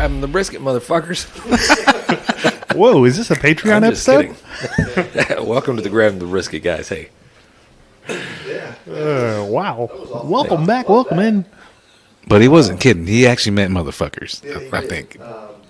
grabbing the brisket, motherfuckers. Whoa, is this a Patreon episode? Welcome to the grabbing the brisket, guys. Hey. Wow. Welcome back. Welcome in. But he wasn't kidding. He actually meant motherfuckers, I think.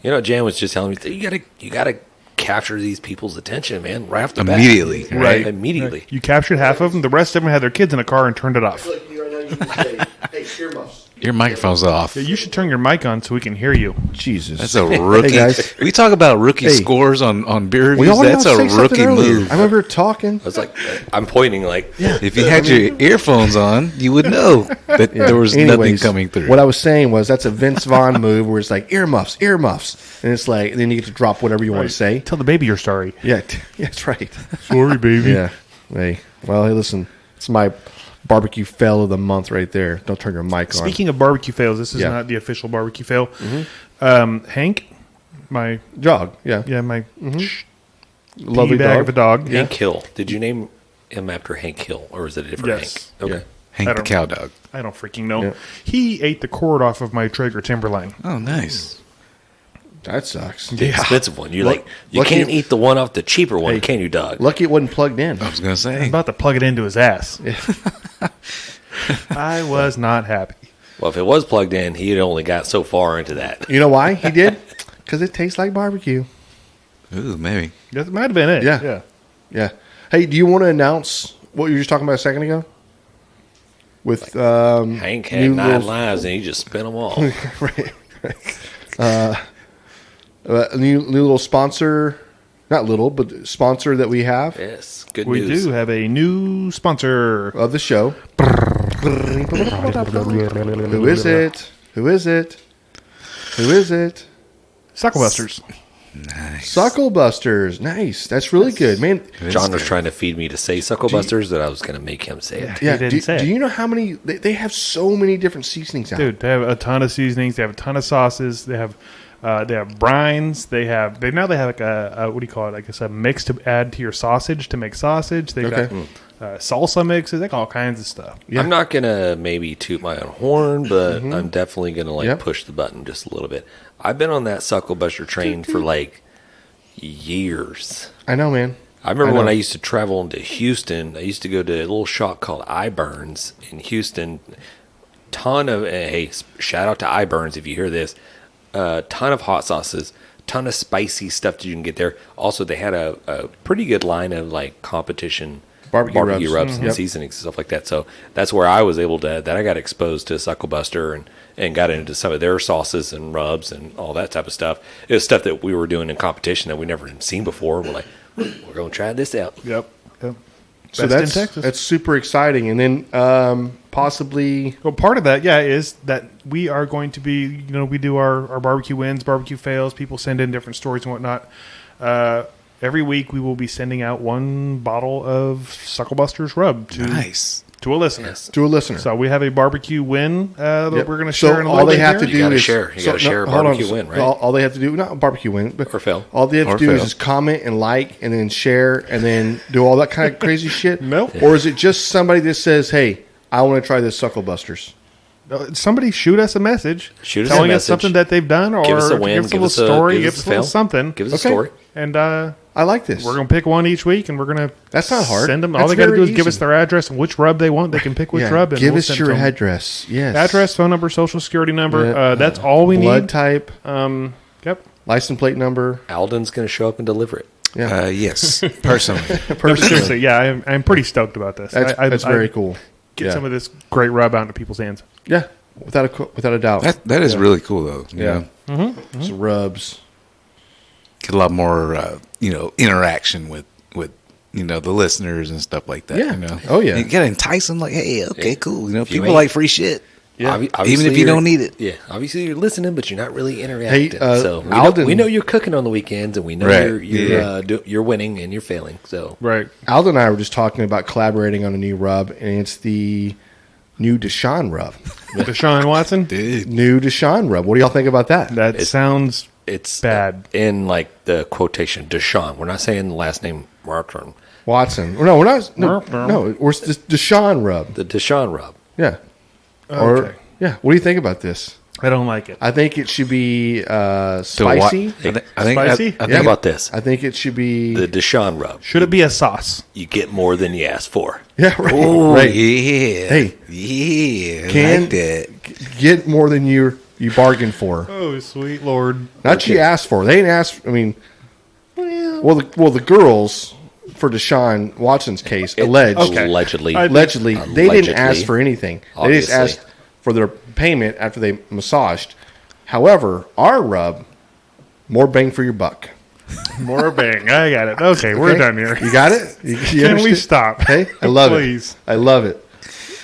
You know, Jan was just telling me, you gotta capture these people's attention, man, right off the bat. Immediately. Right, immediately. You captured half of them. The rest of them had their kids in a car and turned it off. Like you right now, you just say, hey, earmuffs. Your microphone's off. Yeah, you should turn your mic on so we can hear you. Jesus. That's a rookie. Hey, guys. We talk about rookie scores on beer We reviews. all That's a rookie move. I remember talking. I was like, I'm pointing like, If you had your earphones on, you would know that there was nothing coming through. What I was saying was that's a Vince Vaughn move where it's like earmuffs. And it's like, and then you get to drop whatever you want to say. Tell the baby you're sorry. Yeah, that's right. Sorry, baby. Yeah. Hey, well, hey, listen, it's my barbecue fail of the month right there. Don't turn your mic on. Speaking of barbecue fails, this is not the official barbecue fail. Hank, my Jog, yeah. my Lovely bag dog. of a dog. Hank Hill. Did you name him after Hank Hill, or is it a different Yes. Hank? Okay. Yeah. Hank the cow dog. I don't freaking know. Yeah. He ate the cord off of my Traeger Timberline. Oh, nice. That sucks. The expensive one. You Lucky- can't eat the one off the cheaper one, can you, dog? Lucky it wasn't plugged in. I was going to I'm say. about to plug it into his ass. I was not happy. Well, if it was plugged in, he had only got so far into that. You know why he did? Because it tastes like barbecue. Ooh, maybe. That might have been it. Yeah. Yeah. Hey, do you want to announce what you were just talking about a second ago? With Hank had new 9 little- lives, and he just spent them all. right. A new little sponsor, not little, but sponsor that we have Yes, good We news. do have a new sponsor. of the show. Who is it? Who is it? Who is it? SUCKLEBUSTERS. Nice. SUCKLEBUSTERS. Nice. That's really good, man. John was trying to feed me to say SuckleBusters, that I was going to make him say it. Yeah. didn't Do, say it. do you know how many? They have so many different seasonings out. Dude, they have a ton of seasonings. They have a ton of sauces. They have brines. They now have like a what do you call it? I guess a mix to add to your sausage to make sausage. They've got salsa mixes. They got all kinds of stuff. Yeah. I'm not going to maybe toot my own horn, but I'm definitely going to Yep. push the button just a little bit. I've been on that SuckleBuster train for like years. I know, man. I remember know. when I used to travel into Houston, I used to go to a little shop called iBurns in Houston. Ton of, hey, shout out to iBurns if you hear this. Ton of hot sauces, ton of spicy stuff that you can get there. Also, they had a pretty good line of like competition Barbecue rubs rubs. and seasonings and stuff like that. So that's where I was able to, that I got exposed to SuckleBuster and got into some of their sauces and rubs and all that type of stuff. It was stuff that we were doing in competition that we never had seen before. We're like, we're going to try this out. Yep. So Best in Texas. that's super exciting. And then possibly Well, part of that, is that we are going to be, we do our barbecue wins, barbecue fails. People send in different stories and whatnot. Every week we will be sending out one bottle of SuckleBusters rub to a listener. Yes. to a listener. So we have a barbecue win that Yep. we're going to So share in a all little they bit have here. to do You gotta is share. You gotta share a hold on. barbecue win, right? All they have to do, not barbecue win, but Or fail. all they have Or to do is fail. just comment and like, and then share, and then do all that kind of crazy shit. Nope. Or is it just somebody that says, "Hey, I want to try this SuckleBusters"? Somebody shoot us a message, Shoot us a telling us message. something that they've done, or Give us a win. give us a little story, give us a little fail. something, Give us a Okay. story. and I like this. we're going to pick one each week, and we're going to That's not hard. send them. That's All they got to very do is give us easy. their address and which rub they want. They can pick which rub. And give we'll us send your it to 'em. address. Yes. Address, phone number, social security number. Yeah. That's all we blood need. type, Yep. license plate number. Aldan's going to show up and deliver it. Yeah. Yes, personally. No, seriously, yeah, I'm pretty stoked about this. That's very cool. Get Yeah. some of this great rub out into people's hands. Yeah, without a doubt. That is really cool, though. You Yeah. know? It's rubs. Get a lot more, interaction with the listeners and stuff like that. Yeah. You know? Oh, yeah. You gotta entice them. Like, hey, okay, Yeah. cool. you People ain't- like free shit. Yeah. Obviously Even if you you're- don't need it. Yeah, obviously you're listening, but you're not really interacting. Hey, so Aldan- we know you're cooking on the weekends, and we know Right. you're winning and you're failing. So Right. Alden and I were just talking about collaborating on a new rub, and it's the new Deshaun rub. Deshaun Watson. Dude. New Deshaun rub. What do y'all think about that? That sounds it's bad. in like the quotation Deshaun. We're not saying the last name Martin. Watson. No, we're not. No, we're the Deshaun rub. The Deshaun rub. Yeah. Okay. Or yeah. What do you think about this? I don't like it. I think it should be So spicy. I think Spicy? Think about this. I think it should be. The Deshaun rub. Should it be a sauce? You get more than you ask for. Yeah, right. Oh, right. yeah. Hey. Yeah. I Can like that. get more than you bargained for. Oh, sweet Lord. Not you asked for. They didn't ask. I mean, well, the girls for Deshaun Watson's case Allegedly. allegedly they didn't Allegedly. ask for anything. They Obviously. just asked for their payment after they massaged. However, our rub, more bang for your buck. More bang. I got it. Okay, we're Okay? done here. You got it? You Can we understand? stop? Hey, I love Please. it. I love it.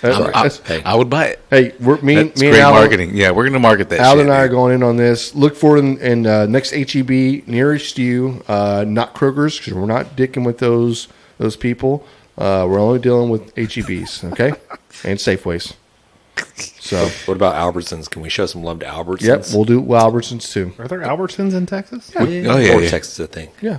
I would buy it. Hey, me That's and great Al, marketing. Yeah, we're going to market that Al shit. and I are dude. going in on this. Look for it in next HEB nearest you. Not Kroger's, because we're not dicking with those people. We're only dealing with HEBs, okay, and Safeways. So, What about Albertsons? Can we show some love to Albertsons? yep, we'll do Albertsons too. Are there Albertsons in Texas? Oh, yeah, Or yeah. Texas, I think. Yeah,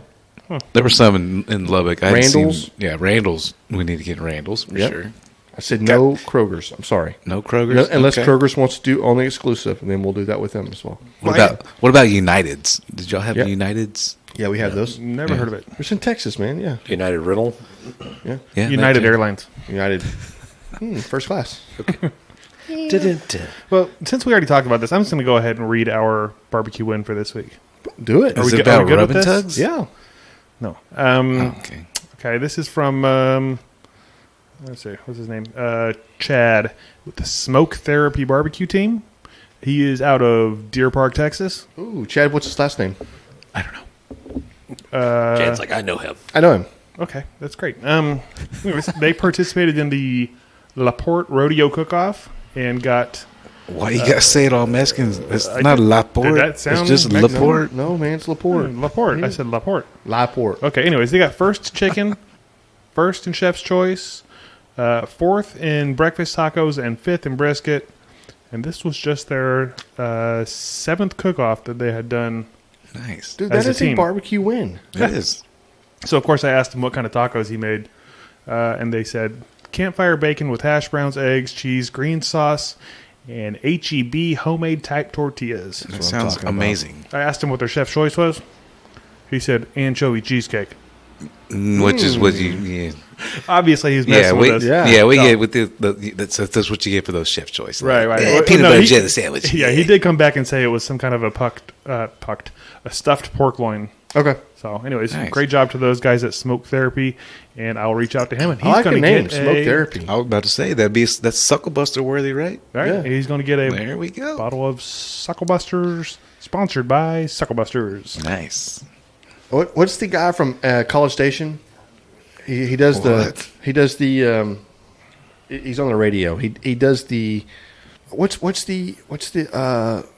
There were some in Lubbock. I hadn't Randall's? Seen, yeah, Randall's. We need to get Randall's for Yep. sure. I said no Kroger's. I'm sorry. No Kroger's? Unless Okay. Kroger's wants to do only exclusive, and then we'll do that with them as well. What about United's? Did y'all have Yep. United's? Yeah, we have those. Never heard of it. It's in Texas, man. Yeah, United Rental. yeah. Yeah, United that too. Airlines. United, first class. Dun-dun-dun. Well, since we already talked about this, I'm just going to go ahead and read our barbecue win for this week. Do it. Is we it good- are about we good with rub and this? tugs? Yeah. No. Okay. Okay, this is from, let's see, what's his name? Chad with the Smoke Therapy Barbecue Team. He is out of Deer Park, Texas. Ooh, Chad, what's his last name? I don't know. Chad's like, I know him. I know him. Okay, that's great. Anyways, they participated in the LaPorte Rodeo Cook-Off and got... Why you got to say it all Mexican? It's I not did- Laporte. did that sound It's just Mexican? Laporte. No, man, it's Laporte. LaPorte. I said LaPorte. Laporte. Okay, anyways, they got first chicken, first in Chef's Choice, fourth in breakfast tacos, and fifth in brisket. And this was just their seventh cook-off that they had done. Nice. Dude, As that a is team. a barbecue win. It is. So, of course, I asked them what kind of tacos he made. And they said campfire bacon with hash browns, eggs, cheese, green sauce, and HEB homemade type tortillas. That what I'm sounds talking about. amazing. I asked him what their chef's choice was. He said anchovy cheesecake. Which is what you. Yeah, Obviously, he's messing we with us. Yeah. we No. get with that's what you get for those chef choice. Right. Yeah, Well, peanut no, butter he- jelly sandwich. Yeah, he did come back and say it was some kind of a stuffed pork loin. Okay. So, anyways, Nice. great job to those guys at Smoke Therapy, and I'll reach out to him, and I he's like the going to name, get Smoke a, Therapy. I was about to say that's Sucklebuster worthy, right? Right, Yeah. he's going to get a There we go. bottle of Sucklebusters, sponsored by Sucklebusters. Nice. What's the guy from College Station? He does What? he's on the radio. He does the what's the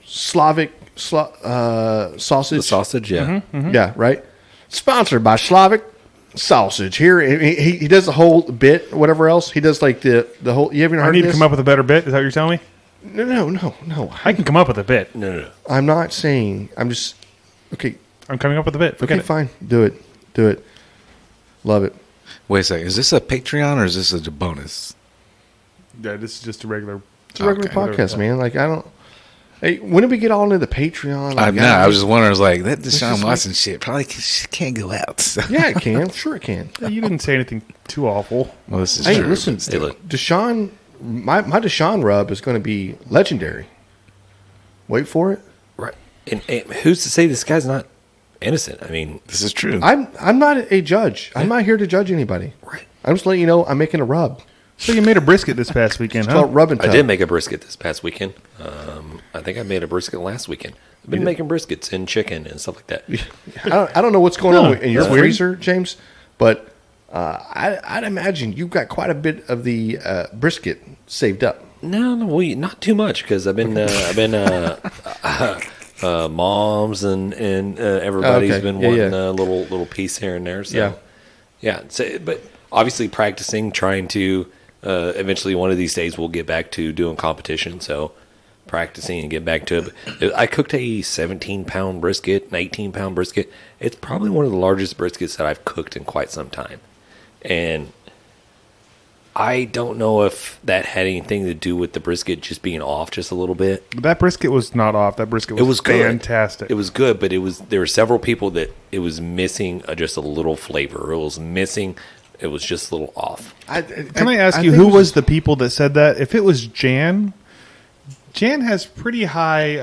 Slavic sausage? The sausage, yeah. Yeah, right. Sponsored by Slavic Sausage. Here he does the whole bit, whatever else. He does like the whole. You haven't heard I need of to this? come up with a better bit. Is that what you're telling me? No. I can come up with a bit. No. I'm not saying. I'm just okay. I'm coming up with a bit. Forget Okay, it. fine. Do it. Love it. Wait a second. Is this a Patreon or is this a bonus? Yeah, this is just a regular. It's a regular Okay. podcast, man. Like I don't. Hey, when did we get all into the Patreon? Like, I was just wondering. I was like, that Deshaun just Watson shit probably can't go out. So. Yeah, it can. Sure, it can. Yeah, you didn't say anything too awful. Well, this is Hey, true. listen, Hey, look. Deshaun. My Deshaun rub is going to be legendary. Wait for it. Right. And who's to say this guy's not innocent? I mean, This is true. I'm not a judge. I'm not here to judge anybody. right. I'm just letting you know I'm making a rub. So you made a brisket this past weekend, It's huh? called rub and I tug. did make a brisket this past weekend. I think I made a brisket last weekend. I've been making briskets and chicken and stuff like that. I don't know what's going on in your that's weird. freezer, James, but I'd imagine you've got quite a bit of the brisket saved up. No, not too much because I've been moms and everybody's Okay. been Yeah, wanting yeah. a little piece here and there. So Yeah. yeah. So, but obviously practicing, trying to eventually one of these days we'll get back to doing competition. So practicing and get back to it. But I cooked a 17-pound brisket, an 18-pound brisket. It's probably one of the largest briskets that I've cooked in quite some time, and I don't know if that had anything to do with the brisket just being off just a little bit. That brisket was not off. That brisket was good. Fantastic. It was good, but there were several people that it was missing just a little flavor. It was just a little off. Can I ask you, who was the people that said that? If it was Jan has pretty high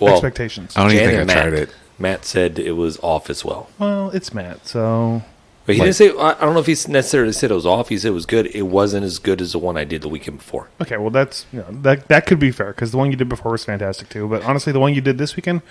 expectations. I don't even Jan think I and tried it. Matt said it was off as well. Well, it's Matt, so... But he didn't say, I don't know if he necessarily said it was off. He said it was good. It wasn't as good as the one I did the weekend before. Okay, well, that could be fair, because the one you did before was fantastic, too. But honestly, the one you did this weekend,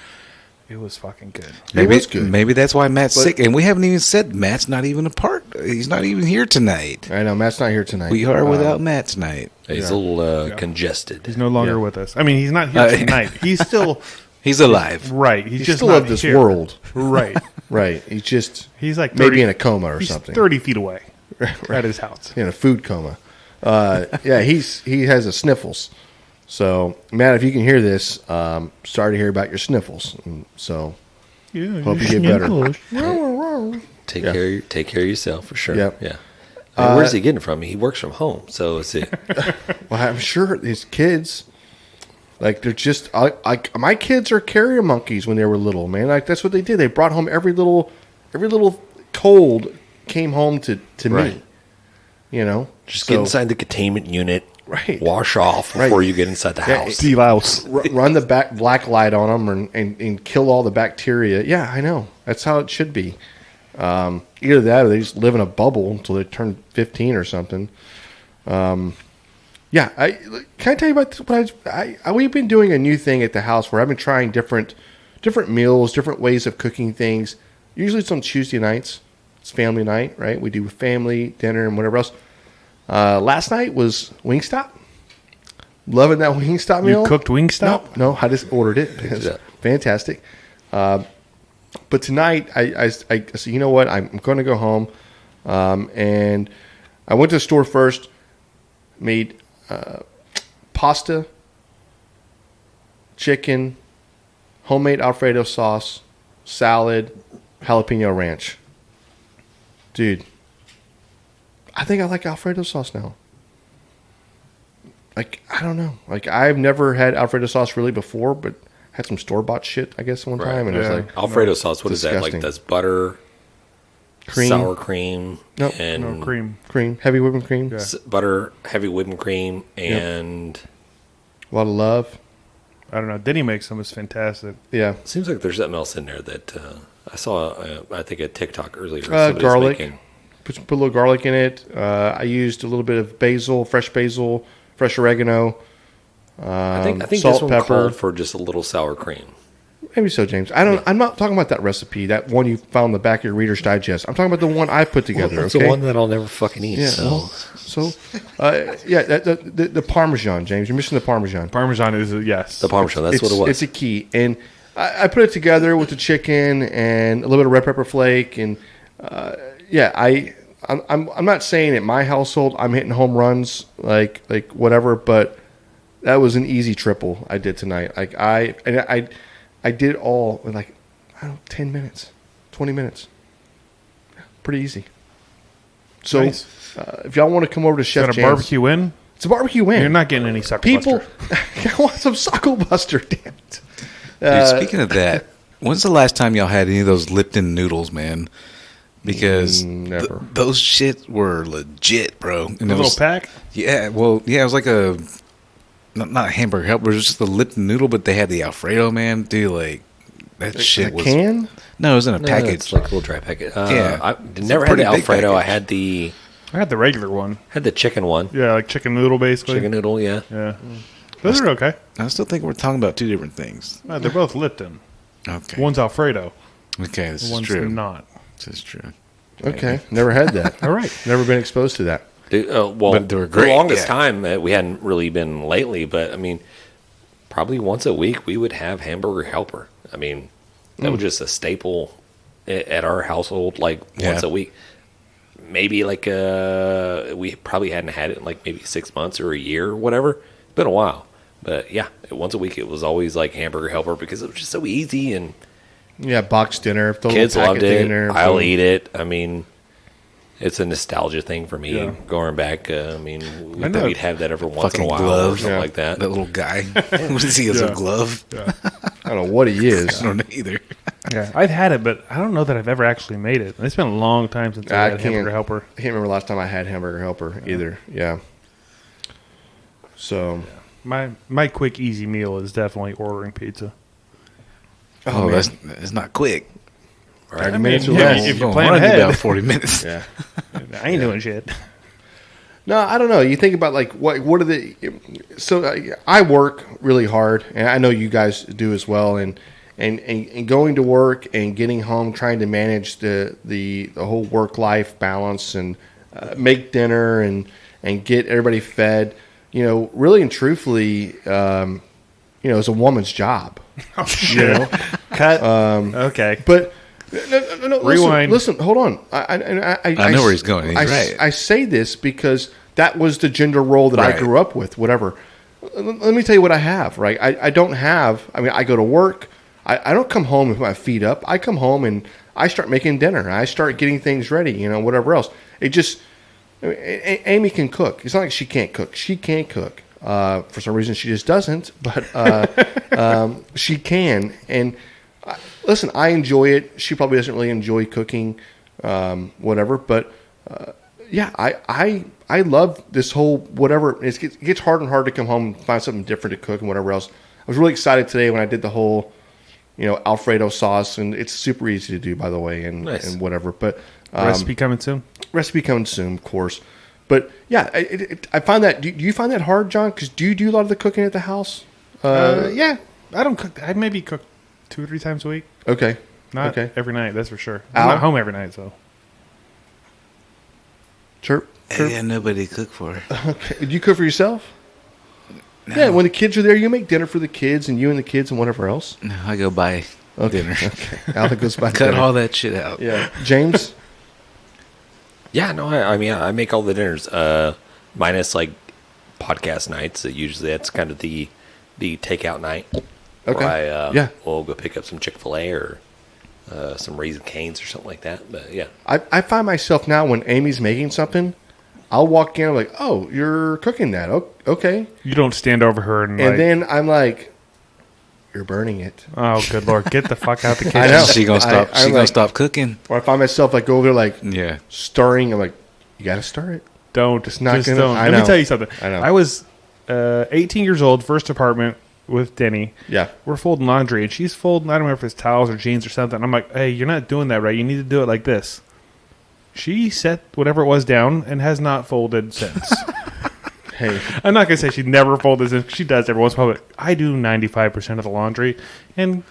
it was fucking good. Maybe, It was good. Maybe that's why Matt's sick. And we haven't even said Matt's not even a part. He's not even here tonight. I know Matt's not here tonight. We are without Matt tonight. He's a little congested. He's no longer with us. I mean, he's not here tonight. He's still... He's alive. Right. He's just still not of this here. world. Right. Right. He's like 30, maybe in a coma or he's something. 30 feet away at his house. In a food coma. Yeah, he has a sniffles. So, Matt, if you can hear this, sorry to hear about your sniffles. And so, hope you get better. Take care of yourself for sure. Yep. Yeah. And where's he getting it from? He works from home, so it's it. Well, I'm sure his kids, like they're just my kids are carrier monkeys when they were little, man. Like that's what they did. They brought home every little cold came home to Right. me. You know, Just get inside the containment unit. Right. Wash off before you get inside the house. Delouse. Run the black light on them and kill all the bacteria. Yeah, I know. That's how it should be. Either that or they just live in a bubble until they turn 15 or something. Yeah, can I tell you about what we've been doing a new thing at the house where I've been trying different meals, different ways of cooking things. Usually it's on Tuesday nights. It's family night, right? We do family dinner and whatever else. Last night was Wingstop. Loving that Wingstop meal. You cooked Wingstop? No, I just ordered it. It's fantastic. But tonight, I said, you know what? I'm going to go home. And I went to the store first, made pasta, chicken, homemade Alfredo sauce, salad, jalapeno ranch. Dude, I think I like Alfredo sauce now. Like, I don't know. Like, I've never had Alfredo sauce really before, but had some store-bought shit, I guess, one time. And it was like, Alfredo sauce, what is that? disgusting. Like, that's butter, cream. sour cream, Nope. and No, cream. Cream, heavy whipping cream. Yeah. butter, heavy whipping cream, and A lot of love. I don't know. Denny makes them. It's fantastic. Yeah. seems like there's something else in there that I saw, I think, a TikTok earlier. Somebody's Garlic. making- Put a little garlic in it. I used a little bit of basil, fresh oregano. I think this salt, one pepper. called for just a little sour cream. Maybe so, James. I'm not talking about that recipe, that one you found in the back of your Reader's Digest. I'm talking about the one I put together. That's okay? the one that I'll never fucking eat. Yeah. So. The Parmesan, James. You're missing the Parmesan. Parmesan is yes. The Parmesan, that's what it was. It's a key, and I put it together with the chicken and a little bit of red pepper flake, and I'm not saying at my household I'm hitting home runs like whatever, but that was an easy triple I did tonight. Like I did it all in like 10 minutes, 20 minutes, pretty easy. So Nice. if y'all want to come over to Chef Got a Jan's, barbecue win? it's a barbecue win. You're not getting any sucker People, buster. I want some Sucklebuster, damn it. Dude, speaking of that, when's the last time y'all had any of those Lipton noodles, man? Because Never. those shit were legit, bro. And A it little was, pack? yeah, well, yeah, it was like a not a hamburger helper, it was just the Lipton noodle, but they had the Alfredo, man. Dude, like that shit a was can? No, it was in a No, package. it's like a little dry packet. Yeah. I It's a never had pretty the big Alfredo. I package. I had the regular one. had the chicken one. Yeah, like chicken noodle, basically. Chicken noodle, yeah. Yeah. Those are okay. I still think we're talking about two different things. They're both Lipton. Okay. One's Alfredo. Okay, this is One's true. not. This is true. Okay, never had that. All right. Never been exposed to that. Well, But they were for the great, longest yeah. time, we hadn't really been lately, but I mean, probably once a week we would have hamburger helper. I mean, that was just a staple at our household, like once Yeah. a week. Maybe like we probably hadn't had it in like maybe 6 months or a year or whatever. It's been a while, but yeah, once a week it was always like hamburger helper because it was just so easy and Yeah, box dinner. kids loved it. Dinner, I'll boom. eat it. I mean, It's a nostalgia thing for me. Yeah. Going back, I mean, we thought we'd have that every once in a Fucking while glove. or something like that. That little guy. What is he? As a glove? I don't know what he is. I don't know either. Yeah, I've had it, but I don't know that I've ever actually made it. It's been a long time since I had Hamburger Helper. I can't remember the last time I had Hamburger Helper either. Yeah. So. My quick, easy meal is definitely ordering pizza. Oh, man. that's not quick. 30 minutes or yeah, less. if you're Going planning on ahead. about 40 minutes. Yeah. I ain't doing shit. No, I don't know. You think about like what are the so I work really hard, and I know you guys do as well. And going to work and getting home, trying to manage the whole work life balance and make dinner and get everybody fed. You know, really and truthfully, it's a woman's job. Oh shit! Cut. Okay, But no, Rewind. Listen, hold on. I know where he's going. He's right. I say this because that was the gender role that I Right. grew up with. Whatever. Let me tell you what I have. Right. I don't have. I mean, I go to work. I don't come home with my feet up. I come home and I start making dinner. I start getting things ready. Whatever else. It just. Amy can cook. It's not like she can't cook. She can cook. For some reason, she just doesn't. But she can. And listen, I enjoy it. She probably doesn't really enjoy cooking, whatever. But yeah, I love this whole whatever. It gets harder and harder to come home and find something different to cook and whatever else. I was really excited today when I did the whole, Alfredo sauce, and it's super easy to do, by the way, and Nice. and whatever. But recipe coming soon. Recipe coming soon, of course. But yeah, I find that. Do you find that hard, John? Because do you do a lot of the cooking at the house? Yeah, I don't cook. I maybe cook 2 or 3 times a week. Okay. Not Okay. every night, that's for sure. Al? I'm not home every night, so. Chirp. Yeah, nobody to cook for. Do you cook for yourself? No. Yeah, when the kids are there, you make dinner for the kids and you and the kids and whatever else. No, I go buy dinner. Okay. Aldan goes back. Cut dinner. all that shit out. Yeah. James? Yeah, no, I mean, I make all the dinners, minus like podcast nights. Usually that's kind of the takeout night. Okay. Where we'll go pick up some Chick-fil-A or some Raising Cane's or something like that. But yeah. I find myself now when Amy's making something, I'll walk in, I'm like, oh, you're cooking that. Okay. You don't stand over her and like, Then I'm like, you're burning it. oh, good Lord, get the fuck out the kitchen. I know. She gonna stop. I'm She gonna like- stop cooking. Or I find myself like go over there like Yeah. stirring. I'm like, you got to stir it. Don't. It's not just gonna- don't. I Let know. me tell you something. I know. I was 18 years old, first apartment with Denny. Yeah. We're folding laundry, and she's folding, I don't remember if it's towels or jeans or something. I'm like, hey, you're not doing that right. You need to do it like this. She set whatever it was down and has not folded since. Hey, I'm not going to say she never folded since. She does every once in a while, but I do 95% of the laundry, and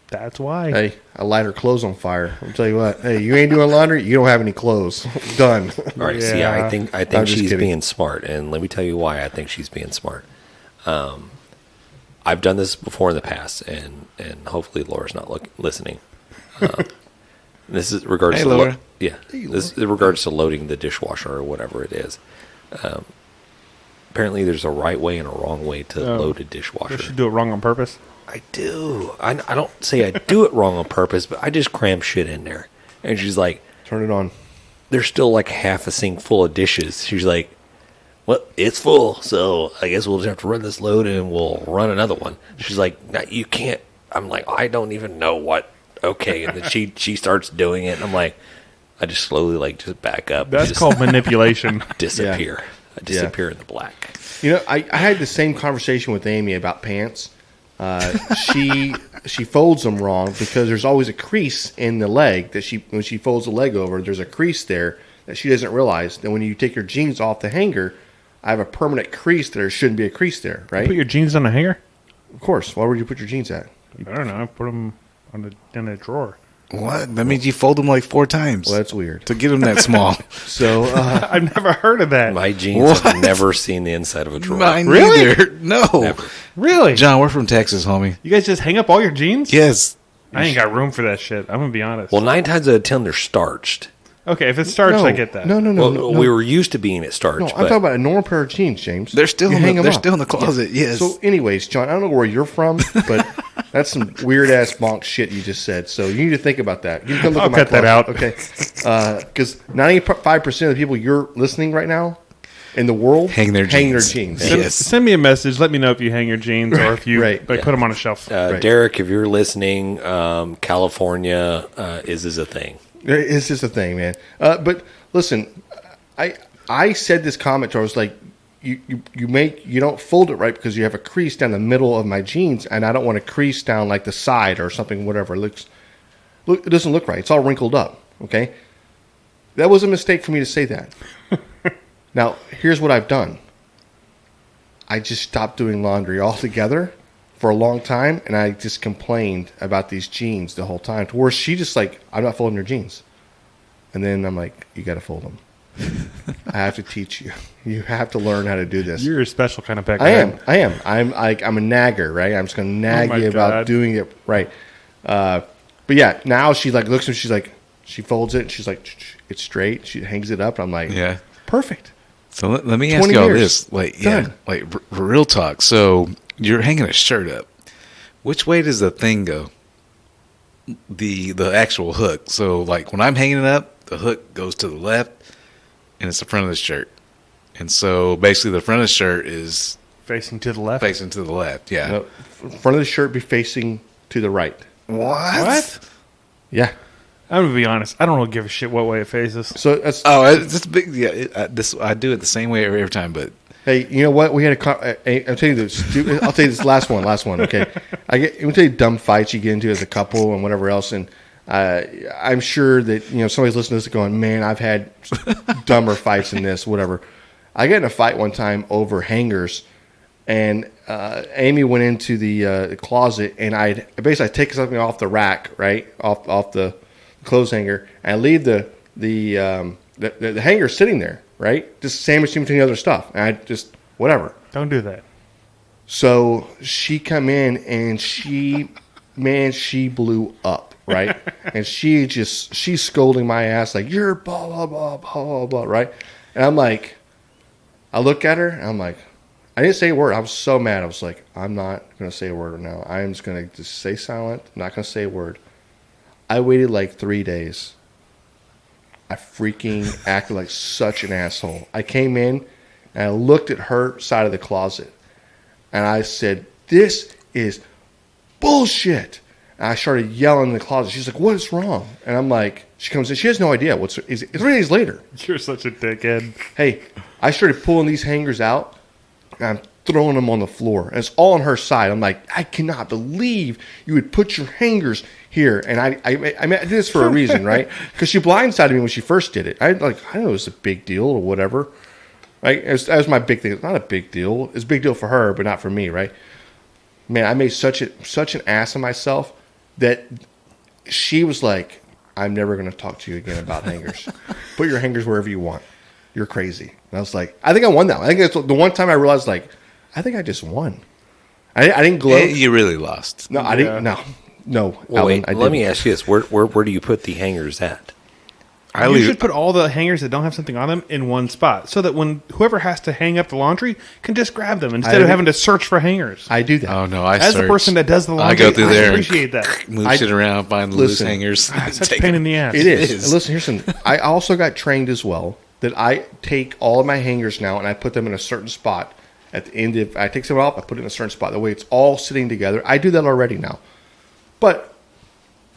that's why. hey, I light her clothes on fire. I'll tell you what. Hey, you ain't doing laundry. You don't have any clothes. Done. All right. See, Yeah. I think I'm just she's kidding. being smart, and let me tell you why I think she's being smart. I've done this before in the past, and hopefully Laura's not listening. This is regards Hey, to Laura. this is in regards to loading the dishwasher or whatever it is. Apparently, there's a right way and a wrong way to load a dishwasher. Does she do it wrong on purpose? I do. I don't say I do it wrong on purpose, but I just cram shit in there. And she's like, Turn it on. there's still like half a sink full of dishes. She's like, well, it's full, so I guess we'll just have to run this load and we'll run another one. She's like, no, you can't. I'm like, I don't even know what. Okay. And then she starts doing it. And I'm like, I just slowly like just back up. and That's just called manipulation. disappear. I disappear in the black. I had the same conversation with Amy about pants. She folds them wrong because there's always a crease in the leg that when she folds the leg over, there's a crease there that she doesn't realize. That when you take your jeans off the hanger, I have a permanent crease there. Shouldn't be a crease there, right? Put your jeans on a hanger? Of course. Why would you put your jeans at? I don't know. Put them in a drawer. What? That means you fold them like 4 times Well, that's weird. to get them that small. So I've never heard of that. My jeans have What? never seen the inside of a drawer. Mine Really? neither. No. Never. Really? John, we're from Texas, homie. You guys just hang up all your jeans? Yes. I ain't got room for that shit. I'm going to be honest. Well, 9 times out of 10, they're starched. okay, if it's starched, no, I get that. No. Well, we were used to being at starch. No, but I'm talking about a normal pair of jeans, James. They're still You in hang the, 'em they're up. still in the closet. Yes. So, anyways, John, I don't know where you're from, but that's some weird ass bonk shit you just said. So you need to think about that. You can come look I'll at my cut that closet, out. Okay. Because 95% of the people you're listening right now in the world Hang their jeans. Send, send me a message. Let me know if you hang your jeans or if you Right. put them on a shelf. Derek, if you're listening, California is a thing. It's just a thing, man. But listen, I said this comment. I was like, you don't fold it right because you have a crease down the middle of my jeans, and I don't want a crease down like the side or something. Whatever it doesn't look right. It's all wrinkled up. Okay, that was a mistake for me to say that. Now here's what I've done. I just stopped doing laundry altogether for a long time, and I just complained about these jeans the whole time. To where she just like, I'm not folding your jeans, and then I'm like, you got to fold them. I have to teach you. You have to learn how to do this. You're a special kind of pet. I am. I'm a nagger, right? I'm just going to nag you about doing it right. But yeah, now she like looks and she's like, she folds it. And she's like, it's straight. She hangs it up. And I'm like, Yeah. perfect. So let me ask you all years. this. Like, Done. like real talk. So you're hanging a shirt up. Which way does the thing go? The actual hook. So like when I'm hanging it up, the hook goes to the left, and it's the front of the shirt. And so basically the front of the shirt is Facing to the left. facing to the left. Yeah. No, front of the shirt be facing to the right. What? Yeah. I'm gonna be honest. I don't really give a shit what way it faces. So that's Oh, it's big. Yeah. I do it the same way every time, but hey, you know what? We had I'll tell you this. I'll tell you this last one. Okay, let me tell you dumb fights you get into as a couple and whatever else. And I'm sure that somebody's listening to this going, man, I've had dumber fights than this. Whatever. I got in a fight one time over hangers, and Amy went into the closet, and I basically take something off the rack, right, off the clothes hanger, and I leave the hanger sitting there. Right? Just sandwiched in between the other stuff. And I just, whatever. Don't do that. So she come in and she blew up, right? And she's scolding my ass like, you're blah, blah, blah, blah, blah, blah, right? And I'm like, I look at her and I'm like, I didn't say a word. I was so mad. I was like, I'm not going to say a word now. I'm just going to just stay silent. I'm not going to say a word. I waited like 3 days. I freaking acted like such an asshole. I came in and I looked at her side of the closet and I said, this is bullshit. And I started yelling in the closet. She's like, what is wrong? And I'm like, she comes in. She has no idea. It's 3 days later. You're such a dickhead. Hey, I started pulling these hangers out and I'm throwing them on the floor. And it's all on her side. I'm like, I cannot believe you would put your hangers here. And I did this for a reason, right? Because she blindsided me when she first did it. I know it was a big deal or whatever. Right? That was my big thing. It's not a big deal. It's a big deal for her, but not for me, right? Man, I made such an ass of myself that she was like, I'm never going to talk to you again about hangers. Put your hangers wherever you want. You're crazy. And I was like, I think I won that one. I think that's the one time I realized, like, I think I just won. I didn't gloat. you really lost. No, I didn't. No. Well, Aldan, wait, let me ask you this: where do you put the hangers at? You should put all the hangers that don't have something on them in one spot, so that when whoever has to hang up the laundry can just grab them instead of having to search for hangers. I do that. Oh no! As the person that does the laundry, I go through there, appreciate that. Move shit around, find the loose hangers. Such a pain in the ass. It is. And listen, here's something. I also got trained as well that I take all of my hangers now and I put them in a certain spot. At the end, if I take some off, I put it in a certain spot. That way it's all sitting together. I do that already now. But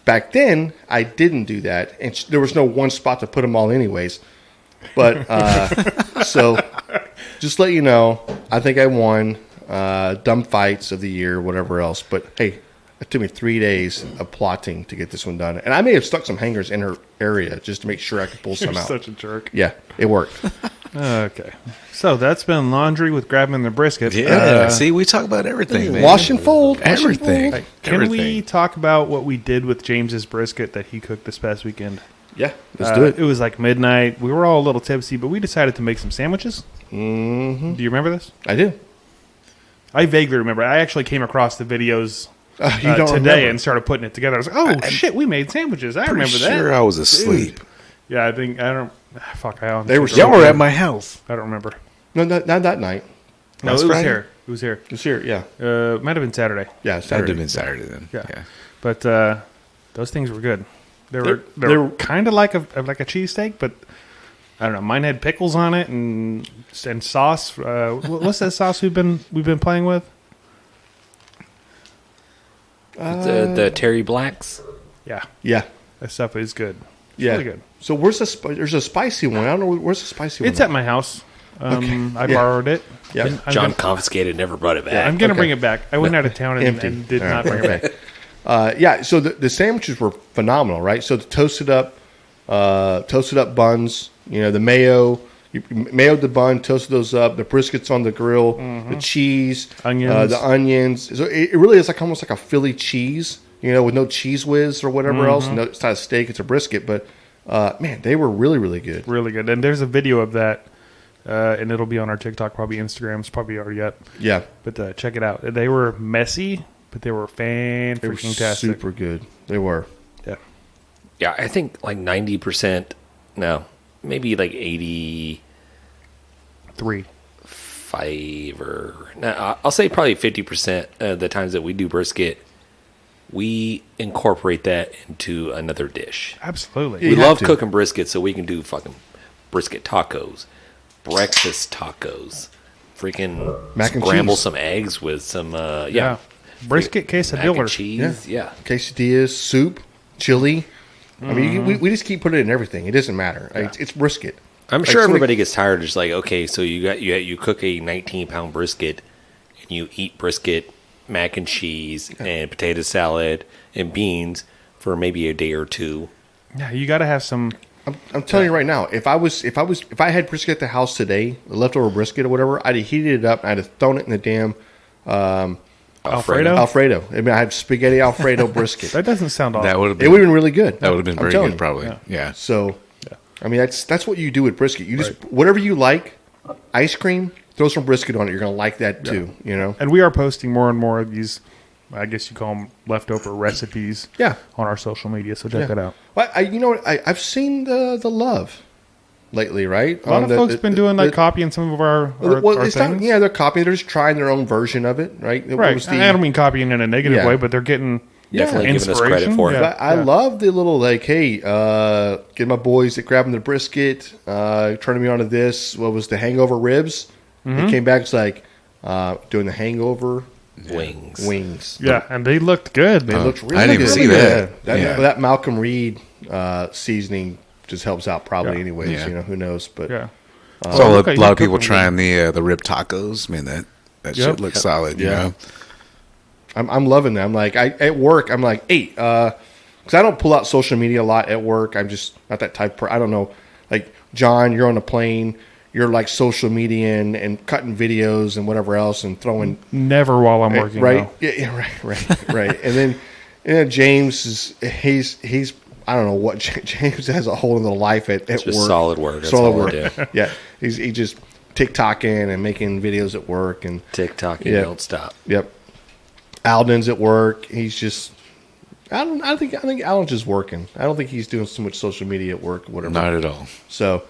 back then, I didn't do that. And there was no one spot to put them all anyways. But, so, just let you know, I think I won dumb fights of the year, whatever else. But, hey, it took me 3 days of plotting to get this one done. And I may have stuck some hangers in her area just to make sure I could pull some You're out. such a jerk. Yeah, it worked. Okay. So that's been laundry with grabbing the brisket. Yeah. See, we talk about everything, man. Wash and fold. Everything. Hey, can we talk about what we did with James's brisket that he cooked this past weekend? Yeah, let's do it. It was like midnight. We were all a little tipsy, but we decided to make some sandwiches. Mm-hmm. Do you remember this? I do. I vaguely remember. I actually came across the videos You don't today remember. and started putting it together. I was like, oh, shit, we made sandwiches. I remember that. Sure, I was asleep. Yeah, I think, I don't, fuck, I don't They were think- Y'all were at my house. I don't remember. No, not that night. No, Last it was Friday? here. It was here. It's here, yeah. Might have been Saturday. Yeah, That would Saturday. have been Saturday then. Yeah. Yeah. But those things were good. They They're- were kind of like a cheesesteak, but I don't know. Mine had pickles on it and sauce. What's that sauce we've been playing with? The Terry Blacks. Yeah, Yeah. that stuff is good. It's Yeah. really good. So where's there's a spicy one. I don't know. Where's the spicy one? It's at my house. I Yeah. borrowed it. Yeah. And John confiscated, never brought it back. I'm going to Okay. bring it back. I went out of town Empty. and did All not right. bring it back. Yeah. So the sandwiches were phenomenal, right? So the toasted up buns. You know, the mayo. You mayoed the bun, toasted those up. The briskets on the grill, the cheese, Onions. the onions. So it really is like almost like a Philly cheese. You know, with no cheese whiz or whatever else. No, it's not a steak; it's a brisket. But man, they were really, really good. Really good. And there's a video of that, and it'll be on our TikTok, probably Instagram. It's probably already up. Yeah, But check it out. They were messy, but they were they were fan-freaking-tastic. super good. They were. Yeah. Yeah, I think like 90%. No, maybe like 85 3. or no, I'll say probably 50% of the times that we do brisket, we incorporate that into another dish. Absolutely. You We have love to. cooking brisket, so we can do fucking brisket tacos, breakfast tacos, freaking Mac and scramble cheese. some eggs with some Yeah. Brisket mac and quesadilla. cheese. Yeah. Quesadillas, soup, chili. I mean, we just keep putting it in everything. It doesn't matter. It's brisket. I'm Like, sure somebody- everybody gets tired. Just like, okay, so you cook a 19-pound brisket, and you eat brisket, mac and cheese, and potato salad and beans for maybe a day or two. Yeah, you got to have some. I'm telling you right now, if I had brisket at the house today, leftover brisket or whatever, I'd have heated it up and I'd have thrown it in the damn Alfredo? Alfredo. I mean, I had spaghetti Alfredo brisket. That doesn't sound awful. That would have It been would have been really good. that would have been I'm very telling good, you. probably. Yeah. Yeah. So, I mean, that's what you do with brisket. You just whatever you like, ice cream, throw some brisket on it. You're gonna like that too. You know. And we are posting more and more of these, I guess you call them leftover recipes Yeah. on our social media, so check Yeah. that out. Well, you know what? I've seen the love lately, right? A lot of folks been doing like copying some of our Well, it's things. not. Yeah, they're copying. They're just trying their own version of it, right? It Right. was the- I don't mean copying in a negative Yeah. way, but they're getting Definitely giving us credit inspiration. for it. Yeah. But I love the little like, hey, get my boys that grabbing the brisket, turning me onto this. What was the hangover ribs? It came back. It's like doing the hangover Wings. Yeah, and they looked good. They looked really I didn't even good. see that. That, Yeah. that Malcolm Reed seasoning just helps out probably Yeah. anyways. Yeah. You know, who knows? But Yeah. So okay, a lot of you people cook them. trying the rib tacos. Man, that shit looks solid. You Yeah. know. I'm loving that. I'm like, at work, I'm like, hey, because I don't pull out social media a lot at work. I'm just not that type I don't know. Like, John, you're on a plane. You're like social media and cutting videos and whatever else and throwing. Never while I'm working. Right? though. Yeah, right. And then James, he's I don't know what. James has a whole other life at Just work. solid work. That's Solid all I work. do. Yeah. He just TikToking and making videos at work and TikTok, you Yeah. don't stop. Yep. Aldan's at work. He's just. I think Aldan's just working. I don't think he's doing so much social media at work or whatever. Not at all. So,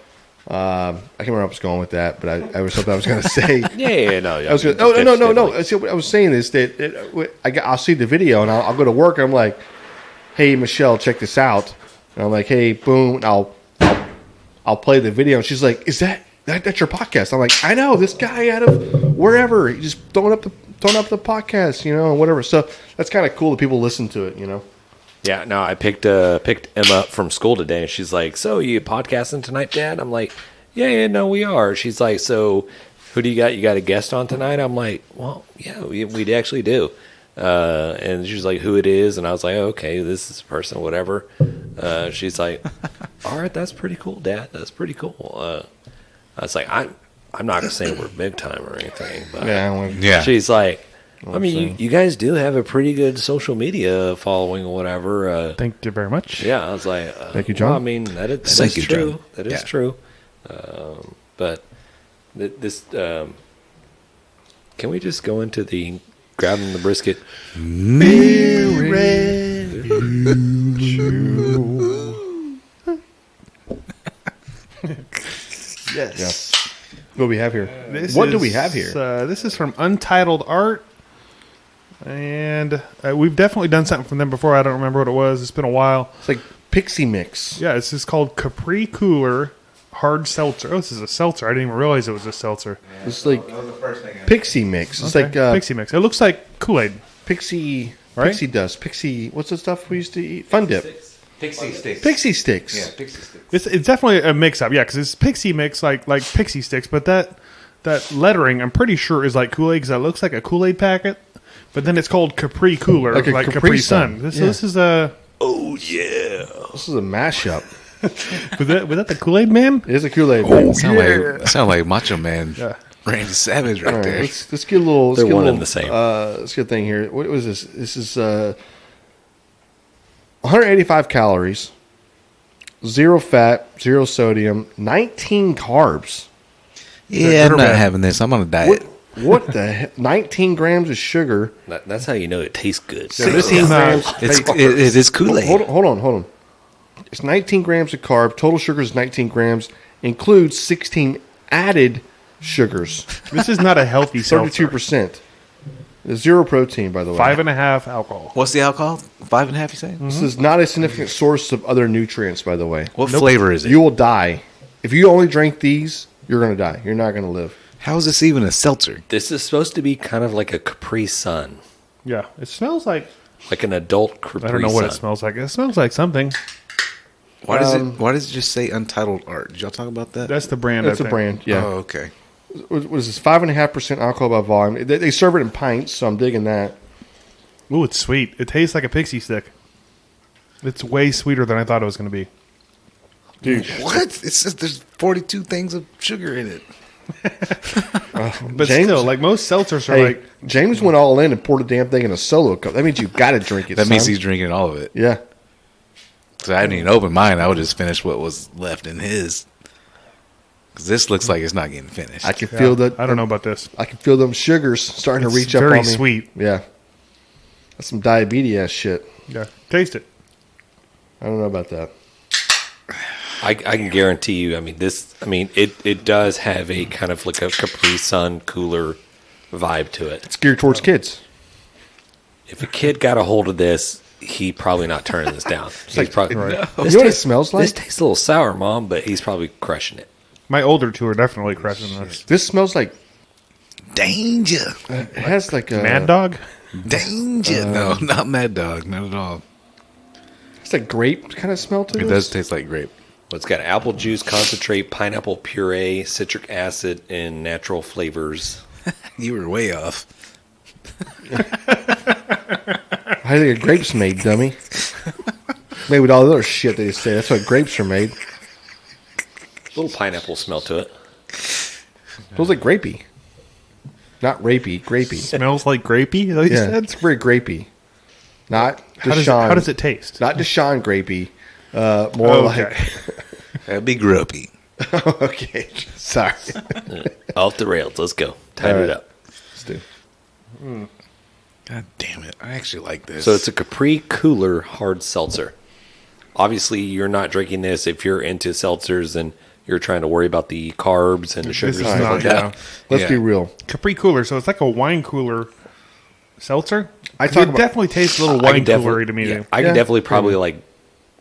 I can't remember where I was going with that, but I was something I was going to say. Yeah. No. I was gonna, no. See, what I was saying is that I'll see the video and I'll go to work and I'm like, hey, Michelle, check this out. And I'm like, hey, boom. And I'll play the video. And she's like, is that's your podcast? I'm like, I know, this guy out of wherever. He's just throwing up the podcast, you know, and whatever. So that's kind of cool that people listen to it, you know. Yeah, no, I picked Emma up from school today, and she's like, "So you podcasting tonight, Dad?" I'm like, "Yeah, no, we are." She's like, "So who do you got? You got a guest on tonight?" I'm like, "Well, yeah, we actually do." And she's like, "Who it is?" And I was like, oh, "Okay, this is a person, whatever." She's like, "All right, that's pretty cool, Dad. That's pretty cool." I was like, "I'm not gonna say we're big time or anything, but Yeah. She's like, I mean, you guys do have a pretty good social media following or whatever. Thank you very much. Yeah, I was like, Thank you, John. Well, I mean, that is Thank you, true. John. That is Yeah. true. But this, can we just go into the grabbing the brisket? Yes. What do we have here? What do we have here? This is from Untitled Art. And we've definitely done something from them before. I don't remember what it was. It's been a while. It's like Pixie Mix. Yeah, this is called Capri Cooler Hard Seltzer. Oh, this is a seltzer. I didn't even realize it was a seltzer. It's like That was the first thing. Pixie Mix. It's like Pixie Mix. It looks like Kool-Aid. Pixie Right? Pixie dust. Pixie. What's the stuff we used to eat? Fun Dip. Pixie sticks. Pixie Sticks. Yeah, pixie sticks. It's definitely a mix-up. Yeah, because it's Pixie Mix like Pixie Sticks, but that lettering, I'm pretty sure, is like Kool-Aid because that looks like a Kool-Aid packet. But then it's called Capri Cooler, Like a like Capri Capri Sun. Sun. Yeah. This is a... Oh yeah. This is a mashup. Was that the Kool-Aid Man? It is a Kool-Aid. Oh, sound like Macho Man. Yeah. Randy Savage right All right, there. let's get a little. They're let's get a one little, and the same. Let's get a thing here. What was this? This is 185 calories, 0 fat, 0 sodium, 19 carbs. Yeah, I'm Good or not bad? having this. I'm on a diet. What the heck? 19 grams of sugar. That's how you know it tastes good. Yeah, this 16 is not- grams. It is Kool-Aid. Hold on. It's 19 grams of carb. Total sugar is 19 grams. Includes 16 added sugars. This is not a healthy seltzer. 32%. Zero protein, by the way. 5.5 alcohol. What's the alcohol? 5.5, you say? This is not a significant source of other nutrients, by the way. What flavor is it? You will die. If you only drink these, you're going to die. You're not going to live. How is this even a seltzer? This is supposed to be kind of like a Capri Sun, Yeah, it smells like... like an adult Capri I don't know what it Sun. smells like. It smells like something. Why does it just say Untitled Art? Did y'all talk about that? That's the brand. That's I a think. brand, yeah. Oh, okay. What is this? 5.5% alcohol by volume. They serve it in pints, so I'm digging that. Ooh, it's sweet. It tastes like a pixie stick. It's way sweeter than I thought it was going to be. Dude. What? It says there's 42 things of sugar in it. But James- still, like most seltzers are Hey, like... James went all in and poured the damn thing in a solo cup. That means you got to drink it. That means son. he's drinking all of it. Yeah. Because I didn't even open mine. I would just finish what was left in his. Because this looks like it's not getting finished. I can feel that. I don't know about this. I can feel them sugars starting It's to reach up very on me. sweet. Yeah. That's some diabetes ass shit. Yeah, taste it. I don't know about that. I can guarantee you. I mean, it does have a kind of like a Capri Sun cooler vibe to it. It's geared towards kids. If a kid got a hold of this, he probably not turning this down. He's probably You know This what it tastes- smells like? This tastes a little sour, Mom, but he's probably crushing it. My older two are definitely crushing this. This smells like Danger. it has like a Mad Dog? Danger. No, not Mad Dog. Not at all. It's a grape kind of smell to It this. does taste like grape. Well, it's got apple juice concentrate, pineapple puree, citric acid, and natural flavors. You were way off. How do you think a grape's made, dummy? Made with all the other shit they say. That's what grapes are made. Little pineapple smell to it. Smells like grapey. Not rapey, grapey. Smells like grapey? Is that what you Yeah, said? it's very grapey. Not How Deshaun. does it taste? Not Deshaun grapey. More Okay. That'd be gropey. like. Okay. Sorry. Off the rails. Let's go. Tighten All it right. up. Let's do. God damn it. I actually like this. So it's a Capri Cooler hard seltzer. Obviously, you're not drinking this if you're into seltzers and you're trying to worry about the carbs and the sugars is and stuff not, like that. yeah. Let's Yeah. be real. Capri Cooler, so it's like a wine cooler seltzer. I 'Cause talk it about- definitely tastes a little I can wine definitely- coolery to me. yeah, I can Yeah. definitely probably like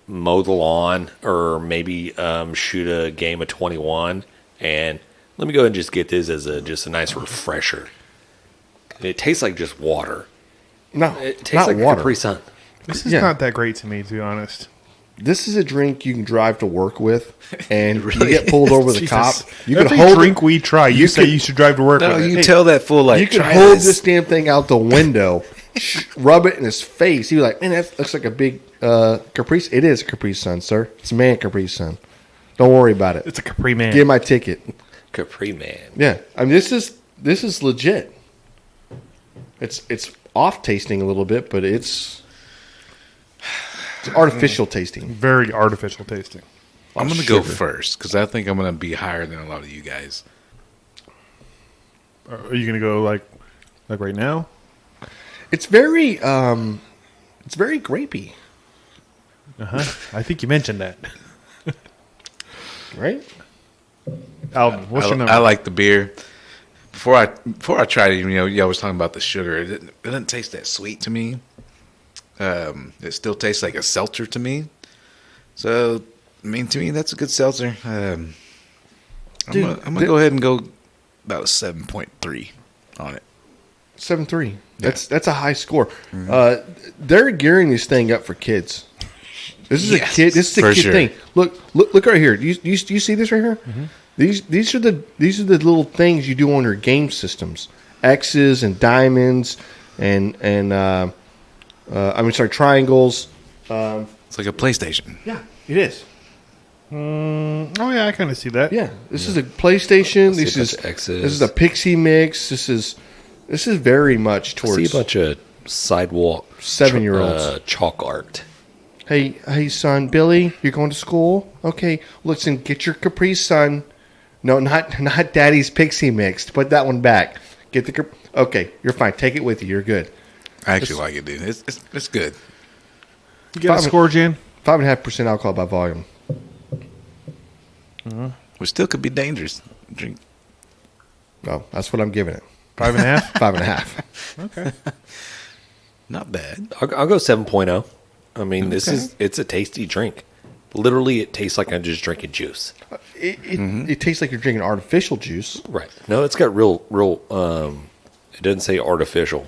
mow the lawn or maybe shoot a game of 21 and let me go ahead and just get this as just a nice refresher. It tastes like just water. No, It tastes not like water. Capri Sun. This is Yeah. not that great to me, to be honest. This is a drink you can drive to work with, and really you get pulled over the Jesus. cop. You can Every hold drink we try, you say could- you should drive to work no, with you it. tell that fool like you can try hold this damn thing out the window, rub it in his face. He'd be like, "Man, that looks like a big Capri." It is a Capri Sun, sir. It's a man Capri Sun. Don't worry about it. It's a Capri Man. Get my ticket. Capri Man. Yeah, I mean this is legit. It's off tasting a little bit, but it's artificial tasting. Very artificial tasting. I'm going to go first because I think I'm going to be higher than a lot of you guys. Are you going to go like right now? It's very grapey, I think you mentioned that. right? Aldan, what's your number? I like the beer. Before I tried it, y'all was talking about the sugar. It didn't taste that sweet to me. It still tastes like a seltzer to me. So, I mean, to me, that's a good seltzer. I'm Dude, going to go ahead and go about a 7.3 on it. 7.3. That's a high score. They're gearing this thing up for kids. This is a kid. This is a kid thing. Look right here. Do you see this right here? Mm-hmm. These are the little things you do on your game systems. X's and diamonds and triangles. It's like a PlayStation. Yeah, it is. Oh yeah, I kind of see that. Yeah, this is a PlayStation. This is a Pixie mix. This is very much towards. I see a bunch of sidewalk 7-year-olds chalk art. Hey, son, Billy, you're going to school? Okay, listen, get your Capri Sun. No, not Daddy's Pixie mix. Put that one back. Get the Okay, you're fine. Take it with you. You're good. I actually like it, dude. It's good. You got a score, Jan? 5.5% alcohol by volume. Which still could be dangerous. Drink. No, that's what I'm giving it. 5.5? 5.5. Okay. Not bad. I'll go 7.0. I mean, it's a tasty drink. Literally, it tastes like I'm just drinking juice. It tastes like you're drinking artificial juice. Right. No, it's got real. It doesn't say artificial.